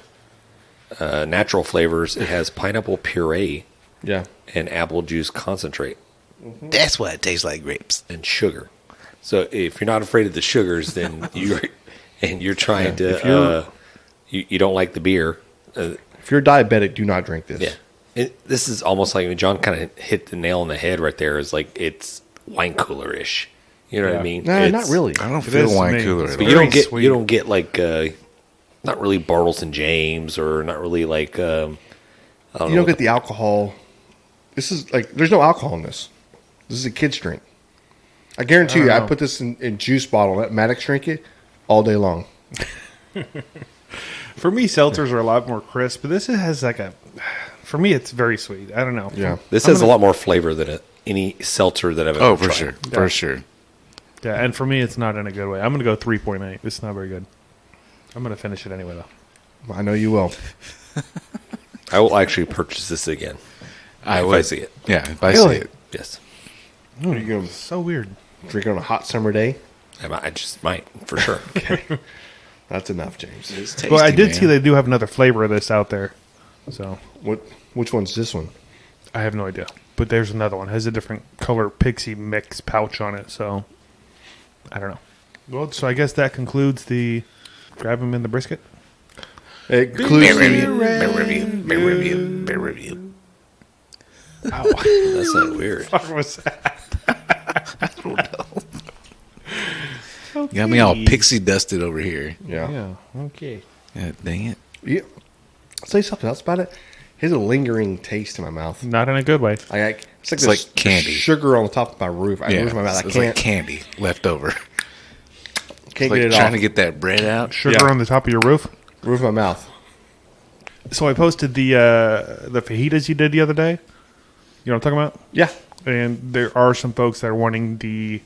Natural flavors. It has pineapple puree. Yeah. And apple juice concentrate. That's why it tastes like grapes. And sugar. So if you're not afraid of the sugars, then you're trying to. You don't like the beer. If you're diabetic, do not drink this. Yeah. This is almost like John kind of hit the nail on the head right there. Is like it's wine cooler ish. You know what I mean? No, not really. I don't feel wine cooler. But you don't get like not really Bartles and James or not really like you don't get the alcohol. This is like there's no alcohol in this. This is a kid's drink. I guarantee you, I put this in juice bottle. Let Maddox drink it all day long. For me, seltzers are a lot more crisp, but this has like a. For me, it's very sweet. I don't know. Yeah, this has a lot more flavor than any seltzer that I've ever tried. Sure, for sure. Yeah, and for me, it's not in a good way. I'm going to go 3.8. It's not very good. I'm going to finish it anyway, though. I know you will. I will actually purchase this again. If I see it. Yeah, if I see it. Yes. Are you going to So weird. drink it on a hot summer day? I just might, for sure. Okay. That's enough, James. It's tasty, Well, I did see they do have another flavor of this out there. So Which one's this one? I have no idea. But there's another one. It has a different color Pixie mix pouch on it. So I don't know. Well, so I guess that concludes the grab 'em in the brisket. It includes Beer review. Oh, That's not weird. what was that? I don't know. Got me all pixie dusted over here. Yeah. Yeah. Okay. Yeah, dang it. Yeah. I'll say something else about it. It has a lingering taste in my mouth. Not in a good way. It's like candy. Sugar on the top of my roof. I lose my mouth. It's like candy left over. Can't Like get it trying off. to get that bread out. Sugar on the top of your roof. Roof of my mouth. So I posted the fajitas you did the other day. You know what I'm talking about? Yeah. And there are some folks that are wanting the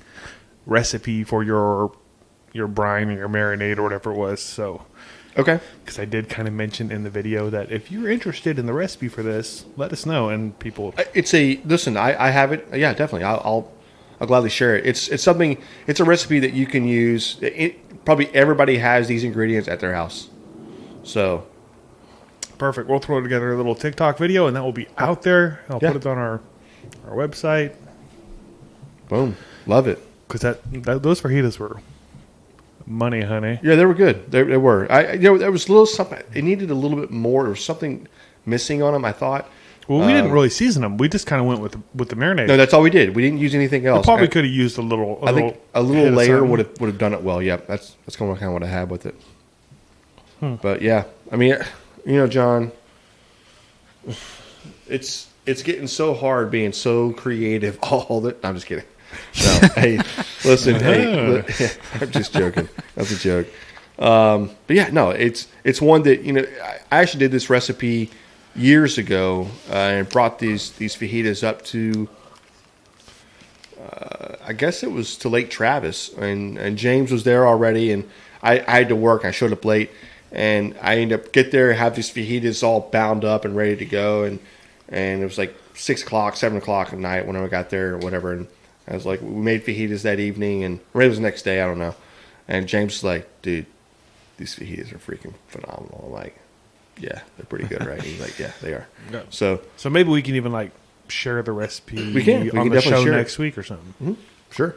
recipe for your brine or your marinade or whatever it was. So, Okay. because I did kind of mention in the video that if you're interested in the recipe for this, let us know. And people, Listen. I have it. Yeah, definitely. I'll gladly share it. It's something. It's a recipe that you can use. Probably everybody has these ingredients at their house. So perfect. We'll throw together a little TikTok video, and that will be out there. I'll Yeah. put it on our website boom, love it. because those fajitas were money, honey. Yeah, they were good. They were. There was a little something. It needed a little bit more. There was something missing on them. I thought. Well, we didn't really season them. We just kind of went with the marinade. No, that's all we did. We didn't use anything else. Probably could have used a little. I think a hit little of layer something. would have done it well. Yep, that's kind of what I had with it. But yeah, I mean, John, it's getting so hard being so creative. All the I'm just kidding. No, hey, listen, I'm just joking. That's a joke. But yeah, no, it's one that I actually did this recipe years ago and brought these fajitas up to. I guess it was to Lake Travis, and James was there already, and I had to work. I showed up late, and I ended up get there, have these fajitas all bound up and ready to go, and and it was like 6 o'clock, 7 o'clock at night when I got there or whatever. And I was like, we made fajitas that evening, and or it was the next day, I don't know. And James was like, dude, these fajitas are freaking phenomenal. I'm like, yeah, they're pretty good, right? He's like, yeah, they are. Yeah. So maybe we can even like share the recipe We can on the definitely show share it. next week or something. sure.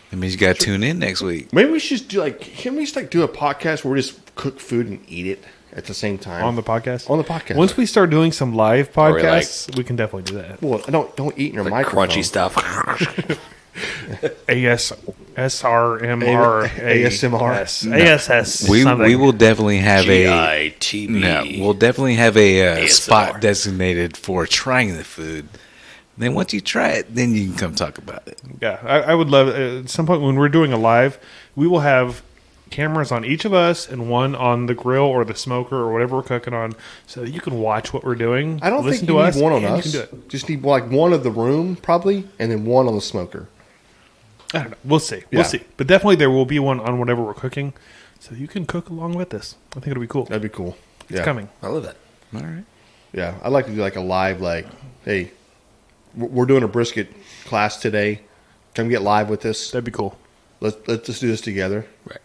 That means you got to tune in next week. Maybe we should do can we just do a podcast where we just cook food and eat it at the same time On the podcast? On the podcast. Once we start doing some live Or like- podcasts, we can definitely do that. Well, don't eat in your Like microphone. crunchy stuff. ASMR. ASMR. ASS. We something. will definitely have GITB. No, we'll definitely have a ASMR. spot designated for trying the food. Then once you try it, then you can come talk about it. Yeah, I would love at some point when we're doing a live, we will have cameras on each of us and one on the grill or the smoker or whatever we're cooking on, so that you can watch what we're doing. I don't listen think you to need us, one on and us. You can do it. Just need like one of the room probably, and then one on the smoker. I don't know. We'll see. Yeah. We'll see. But definitely there will be one on whatever we're cooking, so you can cook along with us. I think it'll be cool. That'd be cool. It's coming. I love that. All right. Yeah, I'd like to do like a live, hey, we're doing a brisket class today. Come get live with us. That'd be cool. Let's just do this together. Right.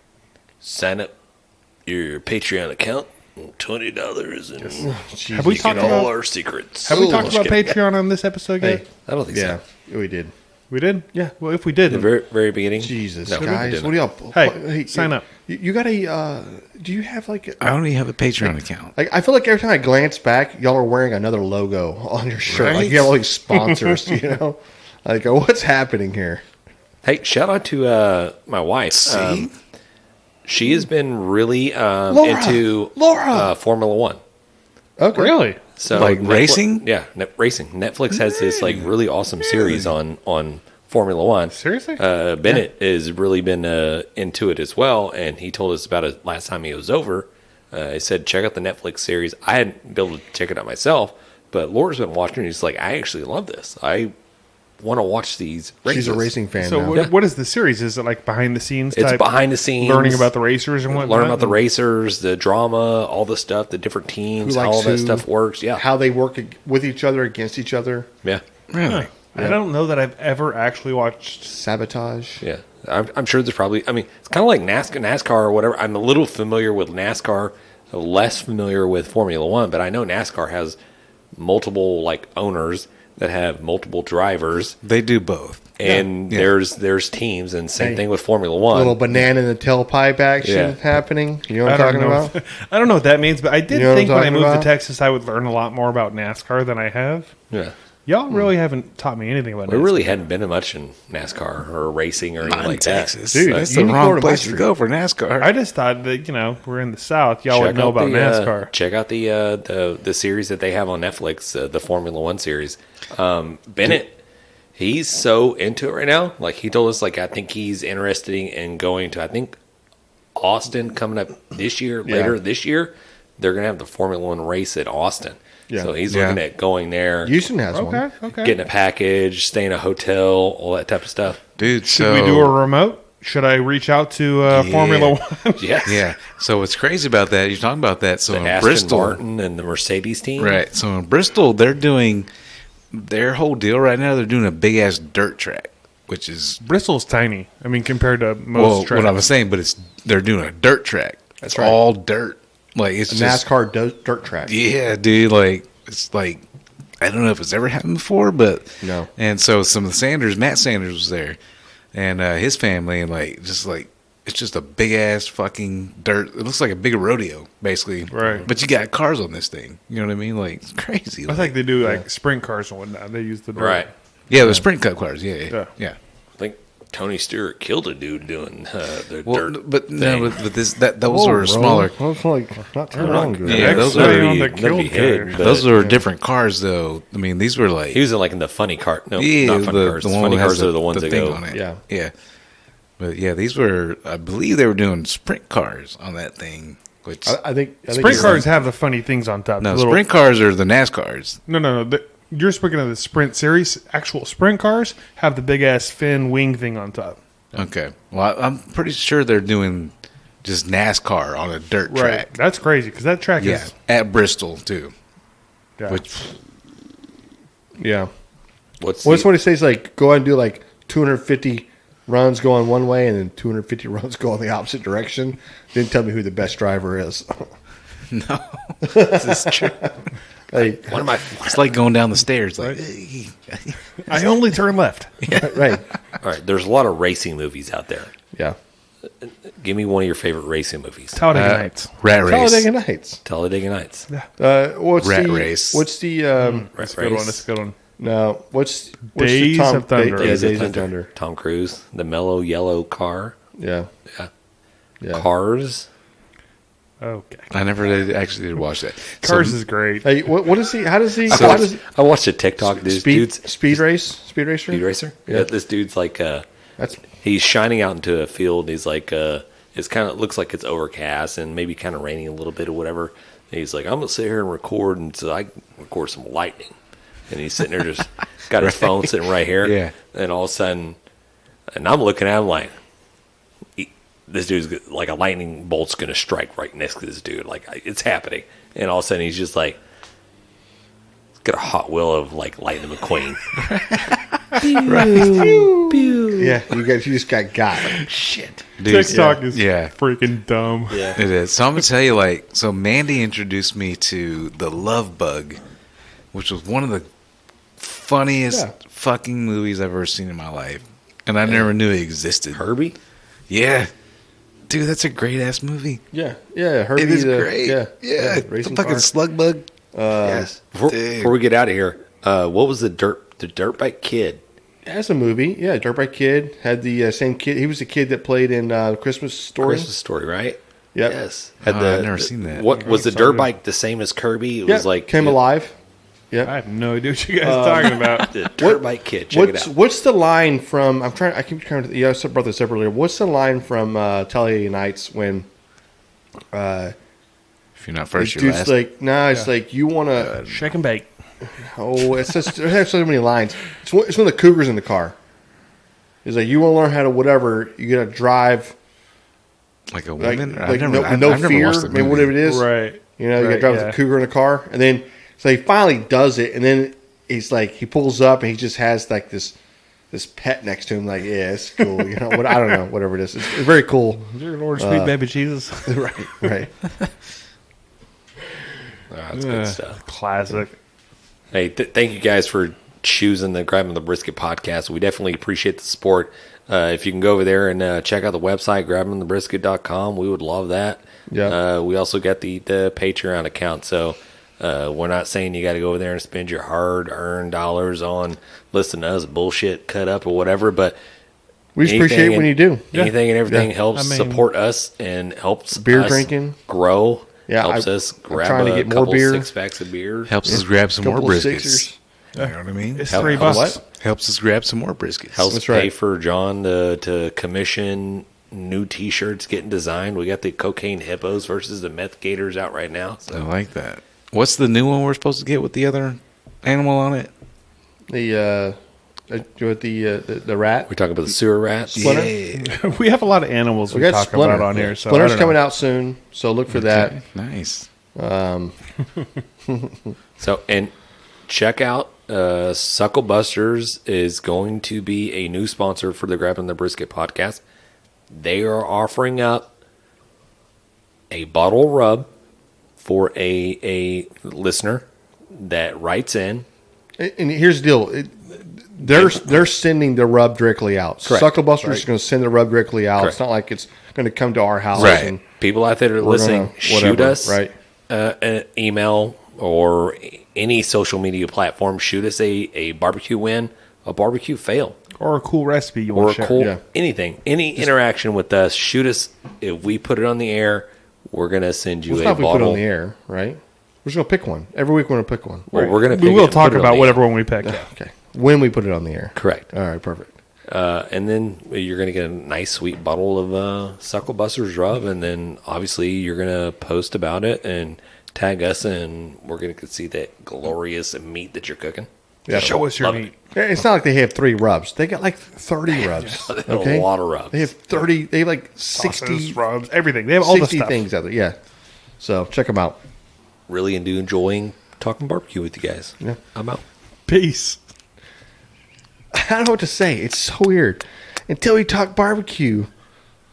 Sign up your Patreon account. $20 and Have we you talked get all about- our secrets. Have we talked Just about kidding. Patreon on this episode yet? Hey, I don't think yeah, so. we did. We did? Yeah. Well, if we did, The very, very beginning. Jesus, No, we guys, didn't. what do y'all? Hey, sign up. You got a? Do you have like? I only have a Patreon account. Like I feel like every time I glance back, y'all are wearing another logo on your shirt. Like Right? you have all these sponsors, you know. Like what's happening here? Hey, shout out to my wife. See? She has been really into Laura! Formula One. Okay, Really? So Like racing? Yeah, racing. Netflix has this like really awesome series on Formula One. Seriously? Bennett has really been into it as well, and he told us about it last time he was over. He said, check out the Netflix series. I hadn't been able to check it out myself, but Laura's been watching it. He's like, I actually love this. I want to watch these races. she's a racing fan So now. what is the series? Is it like behind the scenes It's type? behind the scenes. Learning about the racers and whatnot? Learn about the racers, the drama, all the stuff, the different teams, Who how likes all that who, stuff works. Yeah. how they work with each other, against each other. Yeah. Really? I don't know that I've ever actually watched. Sabotage. Yeah. I'm sure there's probably, I mean, it's kind of like NASCAR or whatever. I'm a little familiar with NASCAR, less familiar with Formula One, but I know NASCAR has multiple like owners that have multiple drivers, They do both. and Yeah. there's teams, and same Hey, thing with Formula One. Little banana in the tailpipe action Yeah. happening. You know what I I'm don't talking know. about? I don't know what that means, but I did You know what think I'm when I talking moved about? to Texas, I would learn a lot more about NASCAR than I have. Yeah. Y'all really haven't taught me anything about We NASCAR. really hadn't been much in NASCAR or racing or anything Not in like Texas. that. Dude, That's you the need to go wrong to place my to go for NASCAR. I just thought that, we're in the South. Y'all would know about NASCAR. Check out the series that they have on Netflix, the Formula One series. Bennett, he's so into it right now. Like he told us, like I think he's interested in going to. I think Austin coming up this year. Later this year, they're gonna have the Formula One race at Austin. Yeah. So he's Yeah. looking at going there, Houston has one. Okay. getting a package, staying in a hotel, all that type of stuff. Dude, Should so we do a remote? Should I reach out to Formula One? Yes. yeah. So what's crazy about that? You're talking about that. So The in Aston Bristol, Martin and the Mercedes team. right? So in Bristol, they're doing their whole deal right now. They're doing a big ass dirt track, which is Bristol's tiny. I mean, compared to most well, tracks. what I was saying, but they're doing a dirt track. That's It's right. all dirt. Like it's A just NASCAR dirt track. yeah, dude. Like it's like I don't know if it's ever happened before, but No. And so some of the Matt Sanders was there, and his family, and like it's just a big ass fucking dirt. It looks like a big rodeo, basically. Right. But you got cars on this thing. You know what I mean? Like it's crazy. I think they do like sprint cars and whatnot. They use the dirt. Right. yeah, the sprint cup cars. Yeah, Yeah. yeah. I think Tony Stewart killed a dude doing the Well, dirt. but thing. no, but those Whoa, were bro. smaller. That was like not too long ago. Yeah, those Next are day on the that'd be killed hidden, guy. but Those were different cars, though. I mean, these were like he was in like in the funny car. No, yeah, not funny cars. the one Funny that has cars are the ones that thing go. on it. Yeah. yeah. But yeah, these were. I believe they were doing sprint cars on that thing. Which I think Sprint you're cars right. have the funny things on top. no, The little- sprint cars are the NASCARs. No. You're speaking of the Sprint series. Actual sprint cars have the big ass fin wing thing on top. Okay, well, I'm pretty sure they're doing just NASCAR on a dirt track. That's crazy because that track Yeah, is. at Bristol too. Yeah. Which Yeah. What's What he says? Like, go out and do like 250 runs going one way and then 250 runs going the opposite direction. Didn't tell me who the best driver is. No, this is true. Like, one of my It's like going down the stairs. Like, I only turn left. right. all right? There's a lot of racing movies out there. Yeah. Give me one of your favorite racing movies. Talladega Nights. Rat race. Talladega Nights. Talladega Nights. What's Rat the race. What's the That's a good one. That's a good one. no? What's Days the of Thunder. Yeah, Days Days of of Thunder. Tom Cruise, the mellow yellow car. Yeah. Yeah. Yeah. Cars. Okay. I never did watch that. Cars So, is great. Hey, what is he? How does he? I watched a TikTok. This dude's speed racer. speed racer. Yeah. Yeah. This dude's like That's he's shining out into a field. And he's like it's kind of looks like it's overcast and maybe kind of raining a little bit or whatever. And he's like, I'm gonna sit here and record, and so I record some lightning. And he's sitting there just got his phone sitting right here. Yeah. And all of a sudden, and I'm looking at him like, this dude's like a lightning bolt's gonna strike right next to this dude. Like it's happening. And all of a sudden he's just like got a Hot Wheel of like Lightning McQueen. yeah. You just got. Shit. dude, TikTok is yeah. freaking dumb. Yeah. It is. So I'm gonna tell you, like, so Mandy introduced me to The Love Bug, which was one of the funniest Yeah. fucking movies I've ever seen in my life, and I never knew it existed. Herbie? Yeah, dude, that's a great ass movie. Yeah. Yeah. Herbie It is the, great. Yeah. Yeah, the Racing fucking car. slug bug. Yes. Dude. Before we get out of here, what was the dirt bike kid? That's a movie. Yeah. Dirt Bike Kid had the same kid. He was the kid that played in Christmas Story. Christmas Story, right? Yep. Yes. I've never seen that. What was the Excited. dirt bike the same as Kirby? It Yeah. was like Came Alive. I Yeah. have no idea what you guys are talking about. The dirt bike kid. Check it out. What's the line from? I keep trying to. Yeah, I brought this up earlier. What's the line from Talladega Nights when? If you're not first, The you're dude's last. like, nah, it's like you want to. Shake and bake. Oh, it's just it has so many lines. It's one of the cougars in the car. It's like you want to learn how to whatever you got to drive Like a like, woman? like I've no never fear. watched the I mean, movie. whatever it is, Right. You know, you got to Right, drive yeah. the cougar in the car, and then so he finally does it, and then he's like he pulls up and he just has like this pet next to him, like yeah, it's cool. You know, what I don't know, whatever it is, it's very cool. Dear Lord, sweet baby Jesus. Right. That's good stuff. Classic. Hey, thank you guys for choosing the Grabbing the Brisket podcast. We definitely appreciate the support. If you can go over there and check out the website, grabbingthebrisket.com, we would love that. Yeah. We also got the Patreon account, so we're not saying you got to go over there and spend your hard-earned dollars on listening to us bullshit cut up or whatever, but We just appreciate it when you do. Anything and everything Yeah. helps I mean- support us and helps Beer us drinking. grow. Yeah, helps I'm us grab trying to a get more couple beer. 6-packs of beer. Helps us grab some more Couple of briskets. Sixers. You know what I mean? It's Help- $3. What? Helps us grab some more briskets. Helps That's pay right. for John to commission new T-shirts getting designed. We got the cocaine hippos versus the meth gators out right now. I So like that. What's the new one we're supposed to get with the other animal on it? The rat. we talk about the sewer rats. Splinter? Yeah. We have a lot of animals we got talk Splinter. about on here. So Splinter's I don't know. coming out soon, so look for that. Nice. So and check out SUCKLEBUSTERS is going to be a new sponsor for the Grabbing the Brisket podcast. They are offering up a bottle rub for a listener that writes in. And here's the deal: they're sending the rub directly out. Correct. Sucklebuster's is going to send the rub directly out. Correct. It's not like it's going to come to our house. Right. And People out there that are we're listening, gonna- shoot whatever, us right. An email or any social media platform. Shoot us a barbecue win, a barbecue fail, Or a cool recipe you or want a to share. cool Yeah. anything. Any interaction with us, shoot us. If we put it on the air, we're gonna send you Well, it's a not if we put bottle. it on the air, right? We're just going to pick one every week. We're going to pick one. Well, we're gonna. We pick will it and talk put it on about the whatever air. one we pick. Yeah. Okay, when we put it on the air. Correct. All right, perfect. And then you're going to get a nice sweet bottle of SUCKLEBUSTERS rub, and then obviously you're going to post about it and tag us, and we're going to see that glorious meat that you're cooking. Yeah. Show us your Love meat. It's not like they have 3 rubs. They got like 30 rubs. They have Okay, a lot of rubs. They have 30. They have like 60, Sauces, rubs, everything. They have all the 60 stuff. things out there. Yeah. So check them out. Really do enjoying talking barbecue with you guys. Yeah. I'm out. Peace. Peace. I don't know what to say. It's so weird. Until we talk barbecue.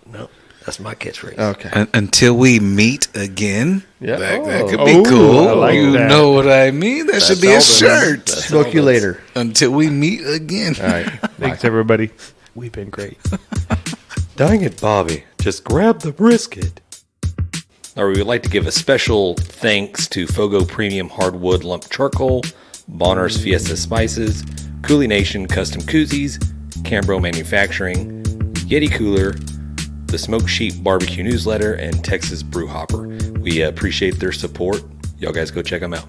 No, that's my catchphrase. Okay. Until we meet again. Yeah. That could Oh. be cool. I like you that. know what I mean? That should be a Aldan. shirt. That's Smoke you Aldan's. later. Until we meet again. All right. Thanks, everybody. We've been great. Dang it, Bobby. Just grab the brisket. Or we would like to give a special thanks to FOGO Premium Hardwood Lump Charcoal, Bolner's Fiesta Spices, CoolieNation Custom Koozies, Cambro Manufacturing, Yeti Cooler, the Smoke Sheep Barbecue Newsletter, and Texas Brew Hopper. We appreciate their support. Y'all guys go check them out.